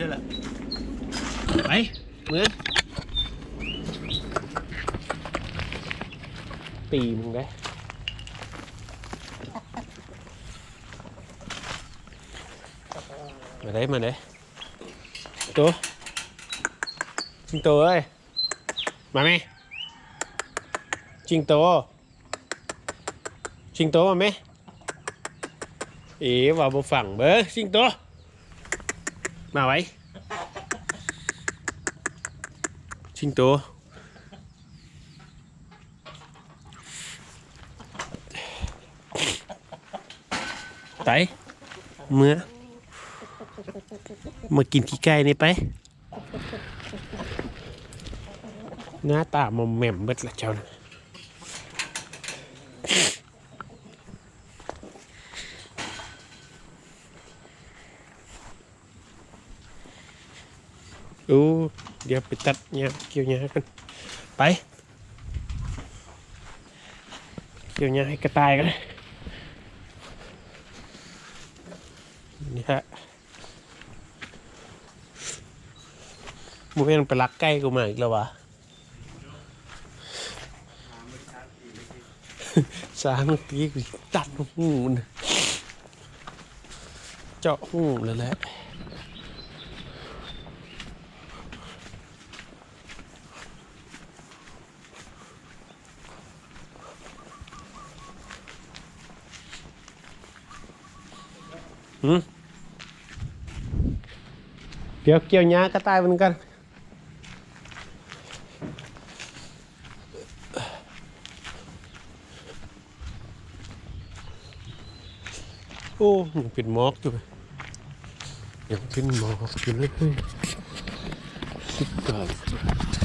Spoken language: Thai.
ช่ละไปมือตีมึงได้มาได้ตัวจิงโตเอ้ยมาไหมจิงโตมาไหมว่าบ่ฟังเบ้อจิงโตมาไว้จิงโตไปเมื่อมากินขี้ไก่นี่ไปหน้าตามอมแหม่มเบิดละเจ้านะเดี๋ยวไปตัดเนี่ยเกี่ยวเนี่ยกันไปเกี่ยวเนี่ยให้กระต่ายกันนี่ฮะมูเอ็นไปลักใกล้กูมาอีกแล้ววะสามตีกูตัดหูมันเจาะหูเลยแหละเดี๋ยวเกี่ยวหญ้ากระต่ายเหมือนกันโอ้ยังเป็นหมอกอยู่ยังเป็นหมอกอยู่เลยสุดยอด